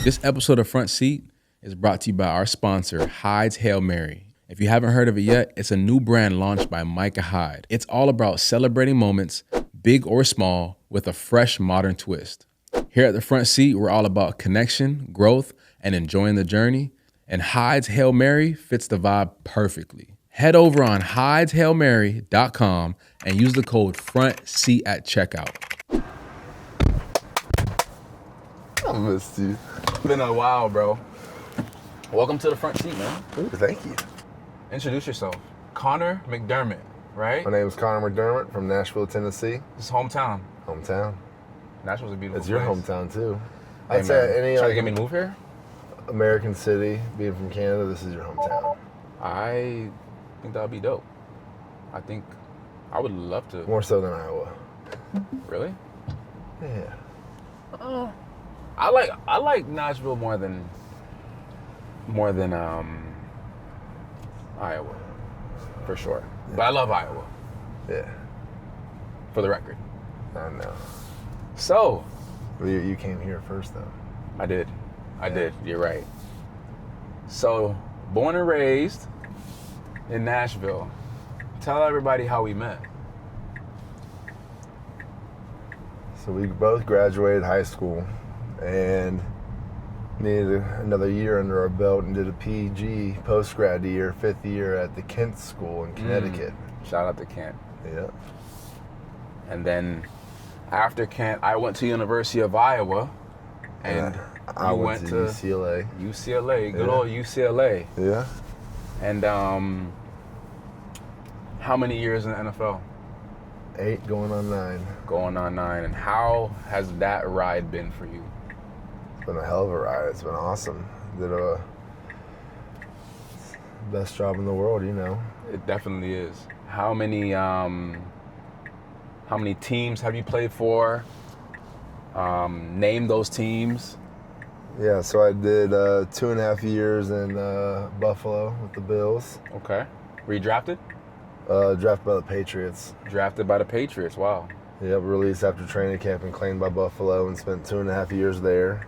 This episode of Front Seat is brought to you by our sponsor, Hyde's Hail Mary. If you haven't heard of it yet, it's a new brand launched by Micah Hyde. It's all about celebrating moments, big or small, with a fresh modern twist. Here at the Front Seat, we're all about connection, growth, and enjoying the journey. And Hyde's Hail Mary fits the vibe perfectly. Head over on hydeshailmary.com and use the code FRONTSEAT at checkout. I missed you. It's been a while, bro. Welcome to the Front Seat, man. Ooh, thank you. Introduce yourself. Conor McDermott, right? My name is Conor McDermott from Nashville, Tennessee. This is hometown. Hometown. Nashville's a beautiful It's place. your hometown too. Hey, I'd say man, any trying to get me to move here? American city, being from Canada, this is your hometown. I think that would be dope. I think I would love to. More so than Iowa. Really? Yeah. I like Nashville more than Iowa, for sure. Yeah. But I love Iowa, Yeah. for the record. I know. So, Well, you came here first though. I did. Yeah. You're right. So, born and raised in Nashville. Tell everybody how we met. So we both graduated high school and needed another year under our belt and did a PG post-grad year, 5th year at the Kent School in Connecticut. Shout out to Kent. Yeah. And then after Kent, I went to University of Iowa, and I you went to UCLA. UCLA, good Yeah. old UCLA. Yeah. And how many years in the NFL? 8 going on 9. Going on 9. And how has that ride been for you? It's been a hell of a ride. It's been awesome. Did a best job in the world, you know. It definitely is. How many teams have you played for? Name those teams. Yeah, so I did 2.5 years in Buffalo with the Bills. Okay. Were you drafted? Drafted by the Patriots. Drafted by the Patriots. Wow. Yep, released after training camp and claimed by Buffalo and spent 2.5 years there.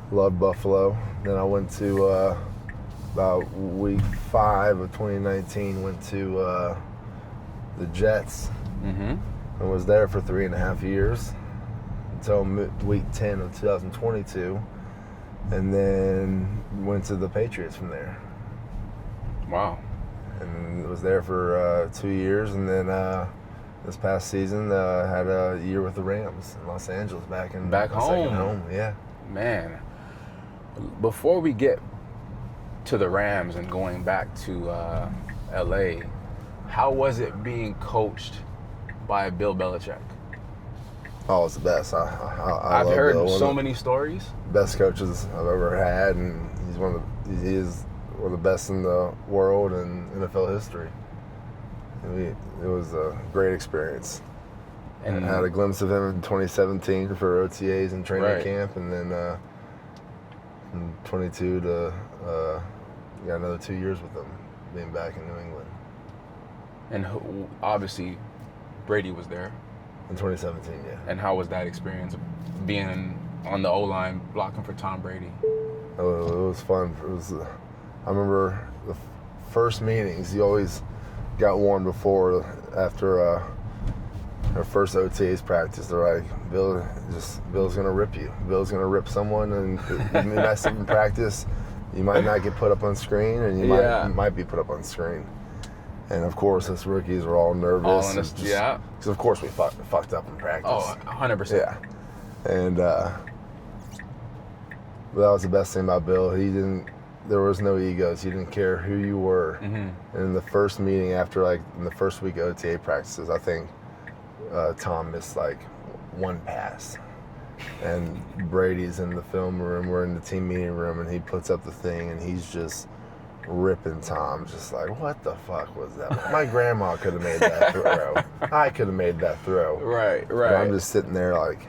Loved Buffalo. Then I went to about week 5 of 2019. Went to the Jets and was there for 3.5 years until week 10 of 2022, and then went to the Patriots from there. Wow. And was there for 2 years, and then this past season had a year with the Rams in Los Angeles, back home. Second home. Yeah. Man, before we get to the Rams and going back to LA, how was it being coached by Bill Belichick? Oh, it's the best. I've heard so many stories. Best coaches I've ever had, and he is one of the best in the world and NFL history. It was a great experience. And I had a glimpse of him in 2017 for OTAs and training camp, and then from 22 to got another 2 years with him, being back in New England. And obviously, Brady was there. In 2017, yeah. And how was that experience, being on the O-line blocking for Tom Brady? It was fun. I remember the first meetings, you always got warned after our first OTAs practice. They're like, Bill's gonna rip you. Bill's gonna rip someone, and you mess up in practice, you might not get put up on screen, and you might be put up on screen. And of course, us rookies were all nervous. Because of course we fucked up in practice. Oh, 100%. Yeah. And but that was the best thing about Bill. There was no egos. He didn't care who you were. And in the first meeting in the first week of OTA practices, I think Tom missed one pass. And Brady's in the film room, we're in the team meeting room, and he puts up the thing, and he's just ripping Tom, just like, what the fuck was that? My grandma could have made that throw. I could have made that throw. Right. And I'm just sitting there like,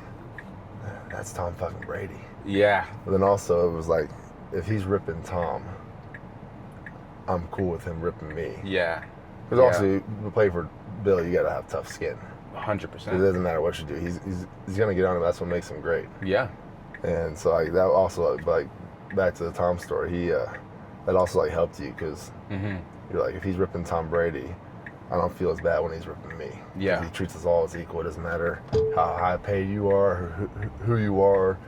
that's Tom fucking Brady. Yeah. But then also it was like, if he's ripping Tom, I'm cool with him ripping me. Yeah. Because also, to play for Bill, you got to have tough skin. 100%. It doesn't matter what you do. He's going to get on him. That's what makes him great. Yeah. And so like that also like back to the Tom story, he that also like helped you because you're like, if he's ripping Tom Brady, I don't feel as bad when he's ripping me. Yeah. He treats us all as equal. It doesn't matter how high paid you are, who you are.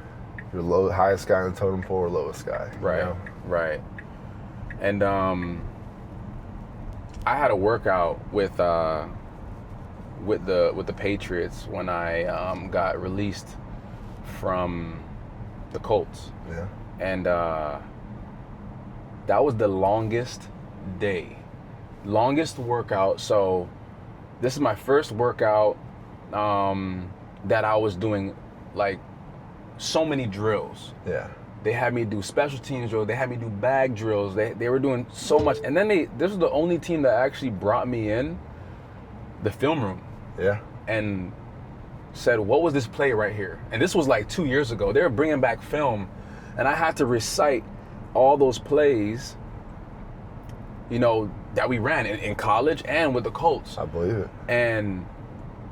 You're highest guy in the totem pole or lowest guy. Right. You know? Right. And I had a workout with the Patriots when I got released from the Colts. Yeah. And that was the longest workout. So this is my first workout that I was doing like so many drills. Yeah. They had me do special teams drills. They had me do bag drills. They were doing so much. And then this was the only team that actually brought me in the film room. Yeah. And said, what was this play right here? And this was like 2 years ago. They were bringing back film, and I had to recite all those plays, that we ran in college and with the Colts. I believe it. And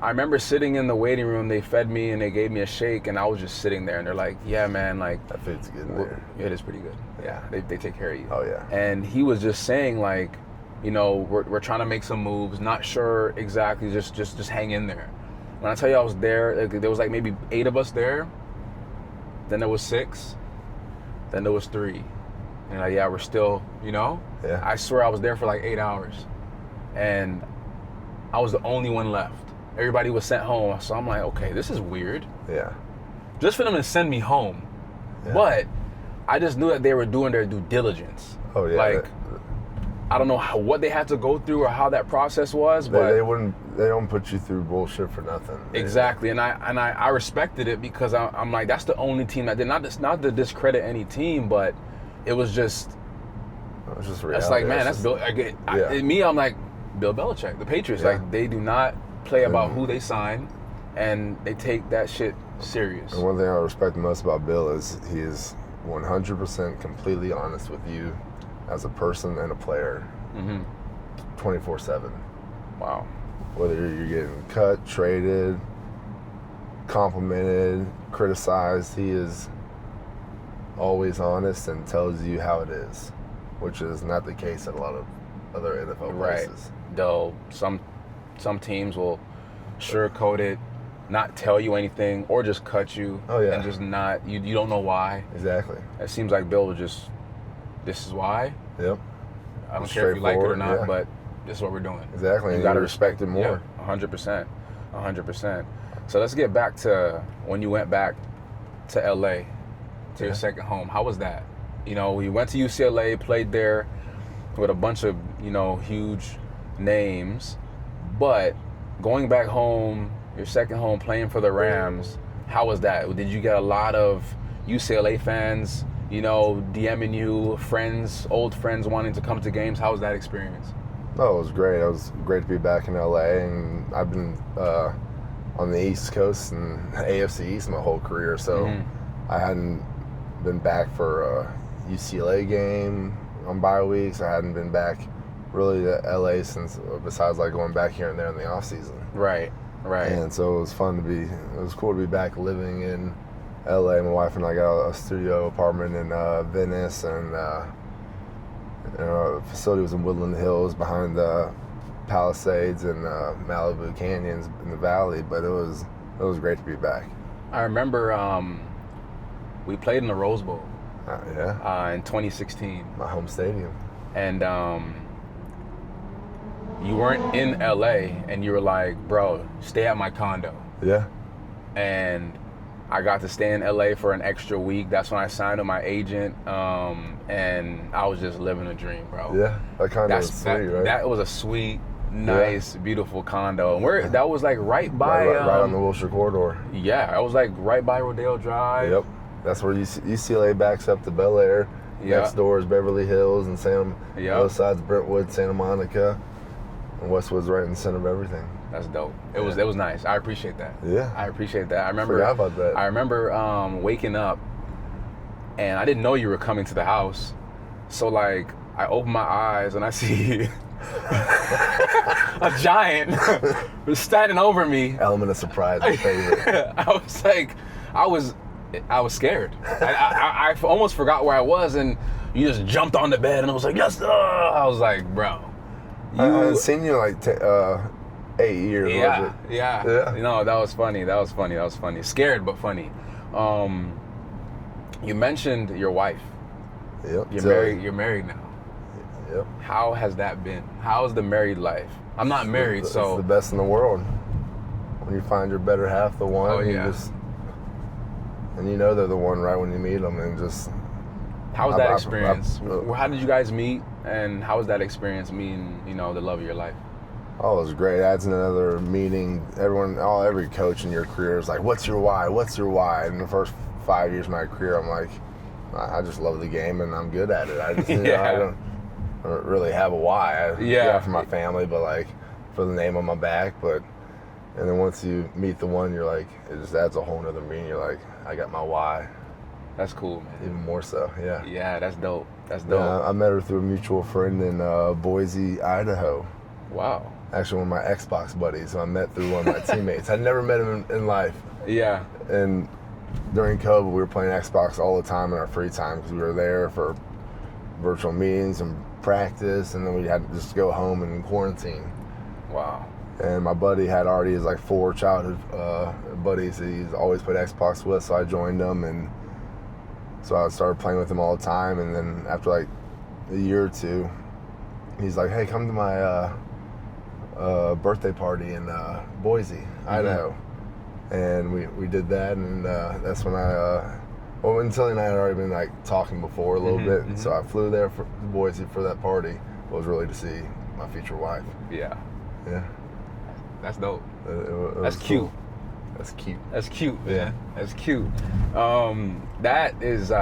I remember sitting in the waiting room, they fed me and they gave me a shake, and I was just sitting there, and they're like, yeah, man, like, that food's good in there. It is pretty good. Yeah, they take care of you. Oh, yeah. And he was just saying, like, we're trying to make some moves, not sure exactly, just hang in there. When I tell you I was there, like, there was like maybe 8 of us there, then there was 6, then there was 3. And like, yeah, we're still, Yeah. I swear I was there for like 8 hours. And I was the only one left. Everybody was sent home. So I'm like, okay, this is weird. Yeah. Just for them to send me home. Yeah. But I just knew that they were doing their due diligence. Oh, yeah. Like, I don't know what they had to go through or how that process was, but they don't put you through bullshit for nothing. Exactly. And I respected it because I'm like, that's the only team that did, not to discredit any team, but it was just reality. That's like, man, that's Bill. I'm like, Bill Belichick, the Patriots. Yeah. Like, they do not play about who they sign, and they take that shit serious. And one thing I respect the most about Bill is he is 100% completely honest with you as a person and a player, 24/7. Wow. Whether you're getting cut, traded, complimented, criticized, he is always honest and tells you how it is, which is not the case at a lot of other NFL places. Though some teams will sugarcoat it, not tell you anything, or just cut you. Oh, yeah. And just not, you don't know why. Exactly. It seems like Bill was just, this is why. Yep. I don't care if you like it or not, yeah. but this is what we're doing. Exactly. You got to gotta respect it more. Yeah, 100%. 100%. So let's get back to when you went back to LA, to your second home. How was that? We went to UCLA, played there with a bunch of, huge names, but going back home, your second home, playing for the Rams, how was that? Did you get a lot of UCLA fans, DMing you, old friends wanting to come to games? How was that experience? Oh, it was great. It was great to be back in LA, and I've been on the East Coast and AFC East my whole career, so I hadn't been back for a UCLA game on bye weeks. I hadn't been back really to LA since, besides like going back here and there in the off season. Right. And so it was cool to be back living in LA. My wife and I got a studio apartment in Venice, and our facility was in Woodland Hills behind the Palisades and Malibu Canyons in the valley. But it was great to be back. I remember we played in the Rose Bowl. In 2016. My home stadium. And you weren't in LA, and you were like, bro, stay at my condo. Yeah. And I got to stay in LA for an extra week. That's when I signed with my agent, and I was just living a dream, bro. Yeah, that condo was sweet, right? That was a sweet, nice, beautiful condo. And that was like right by... Right on the Wilshire Corridor. Yeah, I was like right by Rodeo Drive. Yep. That's where UCLA backs up to Bel Air. Yep. Next door is Beverly Hills, and Yep. Both sides Brentwood, Santa Monica, and Westwood's right in the center of everything. That's dope. It was nice. I appreciate that. Yeah. I appreciate that. I remember. Forgot about that. I remember waking up, and I didn't know you were coming to the house. So like, I open my eyes and I see a giant was standing over me. Element of surprise, my favorite. I was like, I was scared. I almost forgot where I was, and you just jumped on the bed, and I was like, yes, I was like, bro. I haven't seen you like 8 years. Yeah, was it? yeah. No, that was funny. Scared but funny. You mentioned your wife. Yep. You're married now. Yep. How has that been? How's the married life? I'm not married, so it's the best in the world. When you find your better half, the one, Oh, yeah. and you know they're the one right when you meet them, and just. how was that experience? How did you guys meet, and how was that experience meeting, the love of your life? Oh, it was great. Adds another meeting. Every coach in your career is like, "What's your why? What's your why?" In the first 5 years of my career, I'm like, I just love the game and I'm good at it. I just, I don't really have a why. For my family, but like for the name on my back. And then once you meet the one, you're like, it just adds a whole nother meaning. You're like, I got my why. That's cool, man. Even more so, yeah. Yeah, that's dope. Yeah, I met her through a mutual friend in Boise, Idaho. Wow. Actually, one of my Xbox buddies who I met through one of my teammates. I'd never met him in life. Yeah. And during COVID, we were playing Xbox all the time in our free time because we were there for virtual meetings and practice, and then we had to just go home and quarantine. Wow. And my buddy had already his like 4 childhood buddies that he's always played Xbox with, so I joined them, and so I started playing with him all the time. And then after like a year or two, he's like, "Hey, come to my birthday party in Boise, Idaho." And we did that, and that's when Tilly and I had already been like talking before a little bit, and so I flew there for Boise for that party. It was really to see my future wife. Yeah. That's dope. That's cute. Cool. That's cute. That's cute, man. Yeah. That's cute. That is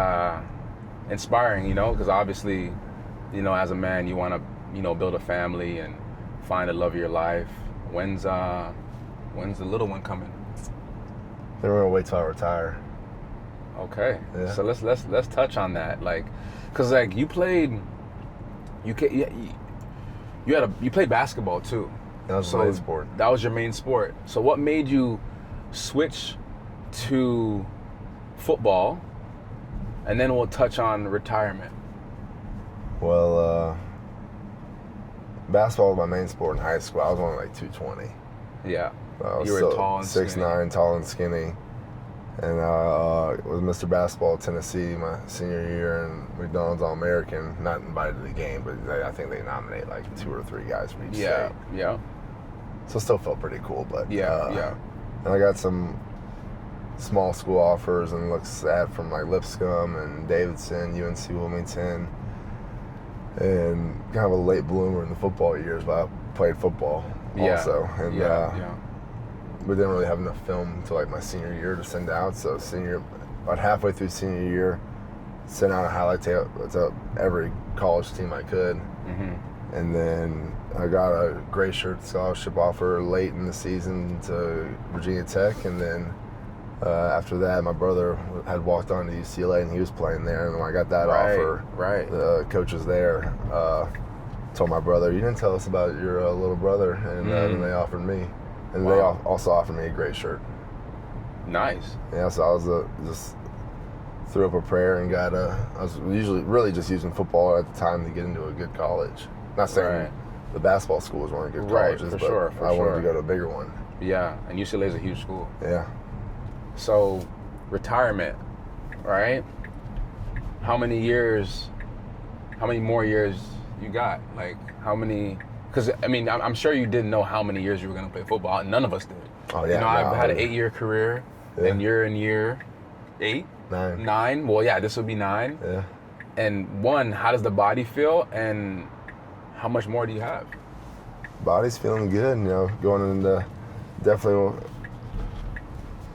inspiring, because obviously, as a man, you want to, build a family and find the love of your life. When's the little one coming? Then we're gonna wait till I retire. Okay. Yeah. So let's touch on that, cause you played, you played basketball too. That was my main sport. That was your main sport. So what made you switch to football? And then we'll touch on retirement. Well, basketball was my main sport in high school. I was only like 220. Yeah. You were tall and 6'9", tall and skinny. And was Mr. Basketball at Tennessee my senior year, and McDonald's All-American. Not invited to the game, but I think they nominate like 2 or 3 guys from each state. Yeah. So it still felt pretty cool, but yeah. And I got some small school offers and looks at from like Lipscomb and Davidson, UNC Wilmington, and kind of a late bloomer in the football years, but I played football also. And we didn't really have enough film until like my senior year to send out. So about halfway through senior year, sent out a highlight tape to every college team I could. And then I got a gray shirt scholarship offer late in the season to Virginia Tech. And then after that, my brother had walked on to UCLA and he was playing there. And when I got that offer, the coaches there told my brother, "You didn't tell us about your little brother." And then they offered me. And they also offered me a gray shirt. Nice. Yeah, so I was just threw up a prayer and I was usually really just using football at the time to get into a good college. Not saying the basketball schools weren't good colleges, but I wanted to go to a bigger one. Yeah, and UCLA is a huge school. Yeah. So, retirement, right? How many more years you got? Like, how many? Because, I'm sure you didn't know how many years you were going to play football. None of us did. Oh, yeah. I've had an 8-year career, and you're in year 8? 9? Well, yeah, this would be 9. Yeah. And how does the body feel, and how much more do you have? Body's feeling good, going into definitely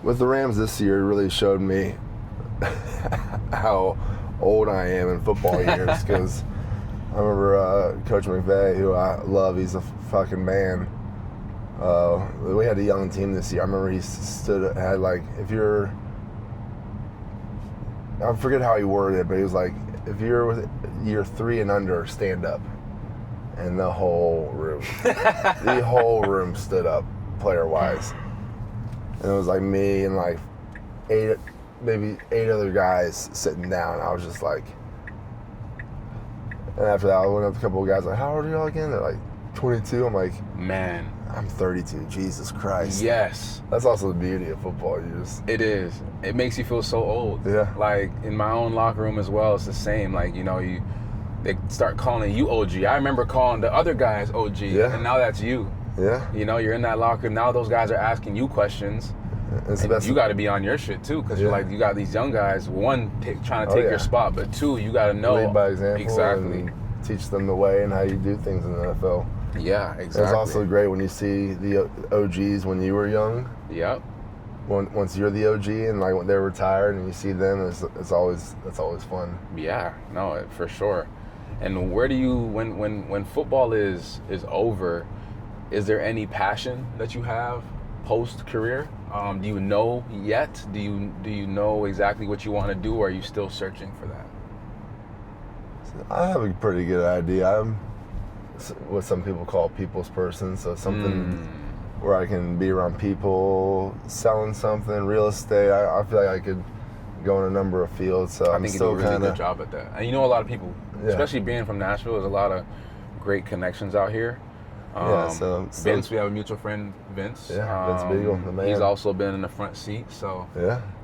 with the Rams this year really showed me how old I am in football years, because I remember Coach McVay, who I love, he's a fucking man. We had a young team this year. I remember he had like, I forget how he worded it, but he was like, if you're with year 3 and under, stand up. And the whole room stood up, player-wise. And it was like me and like 8 maybe 8 other guys sitting down. I was just like, and after that, I went up to a couple of guys like, how old are y'all again? They're like 22. I'm like, man, I'm 32. Jesus Christ. Yes. That's also the beauty of football. It is. It makes you feel so old. Yeah. Like in my own locker room as well, it's the same. Like, they start calling you OG. I remember calling the other guys OG, and now that's you. Yeah. You're in that locker room. Now those guys are asking you questions. And you got to be on your shit too, because you're like, you got these young guys, one, trying to take your spot, but two, you got to know. Lead by example. Exactly. And teach them the way and how you do things in the NFL. Yeah, exactly. It's also great when you see the OGs when you were young. Yep. Once you're the OG and like when they're retired and you see them, it's always fun. Yeah, no, for sure. And where do you, when football is over, is there any passion that you have post career? Do you know yet? Do you know exactly what you want to do, or are you still searching for that? I have a pretty good idea. I'm what some people call a people's person, so something where I can be around people, selling something, real estate. I feel like I could go in a number of fields. So I think you do a really good job at that. And a lot of people, especially being from Nashville, there's a lot of great connections out here. So Vince, we have a mutual friend, Vince. Yeah, Vince Beagle, the man. He's also been in the front seat, so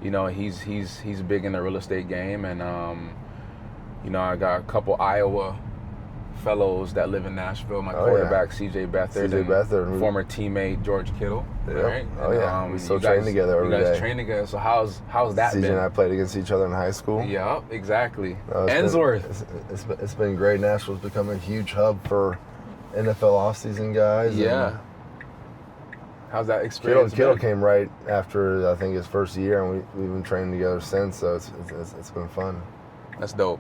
he's big in the real estate game, and I got a couple Iowa fellows that live in Nashville. My quarterback, CJ Beathard, former teammate George Kittle. Right? Oh yeah, we still train together every day. You guys train together. So how's that been? CJ and I played against each other in high school. Yeah, exactly. Ensworth. It's been great. Nashville's become a huge hub for NFL offseason guys. Yeah. How's that experience? Kittle came right after I think his first year, and we've been training together since. So it's been fun. That's dope.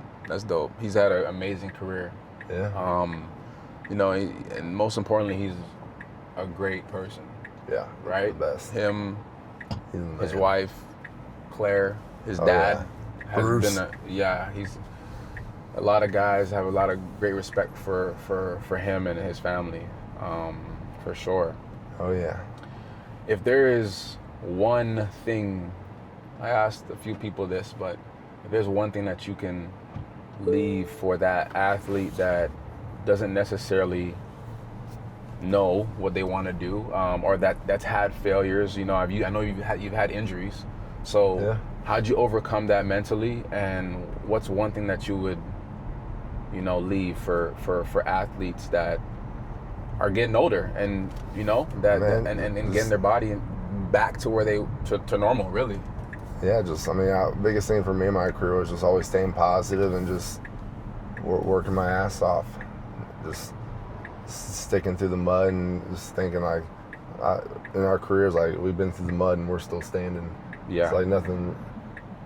He's had an amazing career. Yeah. And most importantly, he's a great person. Yeah. Right. The best. Him, his wife, Claire, his dad has Bruce. been he's. A lot of guys have a lot of great respect for him and his family, for sure. Oh yeah. If there is one thing, I asked a few people this, but if there's one thing that you can leave for that athlete that doesn't necessarily know what they want to do, or that's had failures, I know you've had injuries, so how'd you overcome that mentally, and what's one thing that you would leave for athletes that are getting older and and getting their body back to where to normal, really? Yeah, biggest thing for me in my career was just always staying positive and just working my ass off, just sticking through the mud and just thinking in our careers, like, we've been through the mud and we're still standing. Yeah. It's like nothing.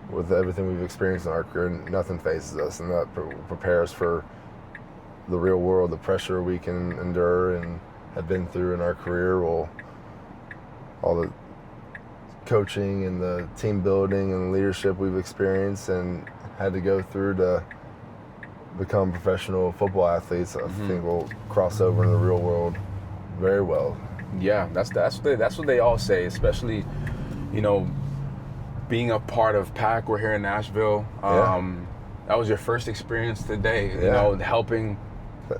With everything we've experienced in our career, nothing faces us, and that prepares for the real world, the pressure we can endure and have been through in our career. All the coaching and the team building and leadership we've experienced and had to go through to become professional football athletes, I think will cross over in the real world very well. Yeah, that's what they all say, especially, being a part of PAC. We're here in Nashville. That was your first experience today, helping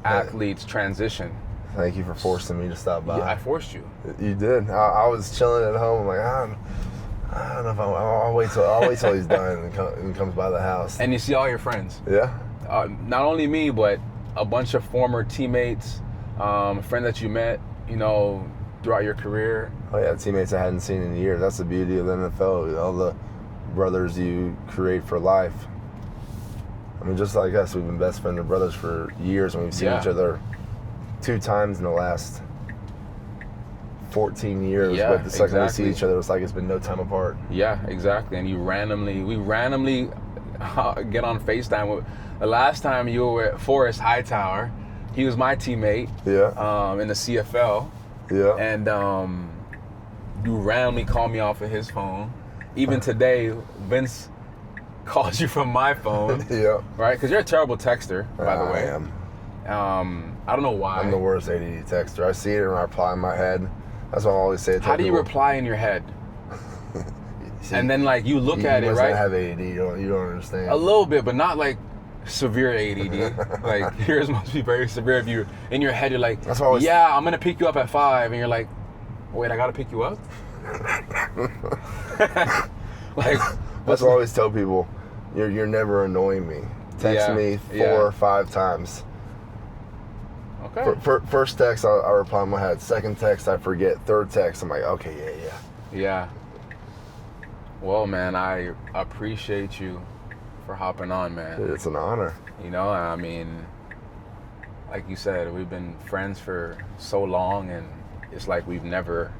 athletes transition. Thank you for forcing me to stop by. Yeah, I forced you. You did. I was chilling at home. I'm like, I don't know if I'll wait till he's done and comes by the house. And you see all your friends. Yeah. Not only me, but a bunch of former teammates, a friend that you met, throughout your career. Oh yeah, teammates I hadn't seen in years. That's the beauty of the NFL. All the brothers you create for life. I mean, just like us, we've been best friends and brothers for years, and we've seen each other 2 times in the last 14 years. Yeah, but the second we see each other, it's like it's been no time apart. Yeah, exactly. And we randomly get on FaceTime. The last time you were at Forrest Hightower, he was my teammate. Yeah. In the CFL. Yeah. And you randomly called me off of his phone. Even today, Vince calls you from my phone. Yeah. Right? Because you're a terrible texter, by the way. I am. I don't know why. I'm the worst ADD texter. I see it and I reply in my head. That's what I always say to How do you people. reply in your head? See, and then like you look you at it, must right? not have ADD. You don't understand. A little bit, but not like severe ADD. Like yours must be very severe. If you in your head, you're like, That's why I always, yeah, I'm gonna pick you up at 5, and you're like, wait, I gotta pick you up. Like that's what I always tell people. You're never annoying me. Text me 4 or 5 times. Okay. First text, I reply in my head. Second text, I forget. Third text, I'm like, okay, Yeah. Well, man, I appreciate you for hopping on, man. Dude, it's an honor. You know, I mean, like you said, we've been friends for so long, and it's like we've never,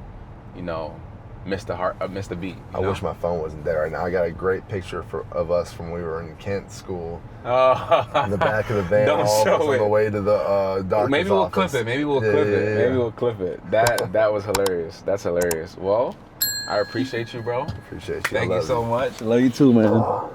you know, missed a beat. I wish my phone wasn't there right now. I got a great picture of us from when we were in Kent school. Oh. In the back of the van, Don't all of us show on the it. way to the doctor's Maybe we'll office. clip it. Maybe we'll Yeah, clip yeah, it. yeah. Maybe we'll clip it. That was hilarious. That's hilarious. Well, I appreciate you, bro. Appreciate you. Thank you so much. Love you too, man.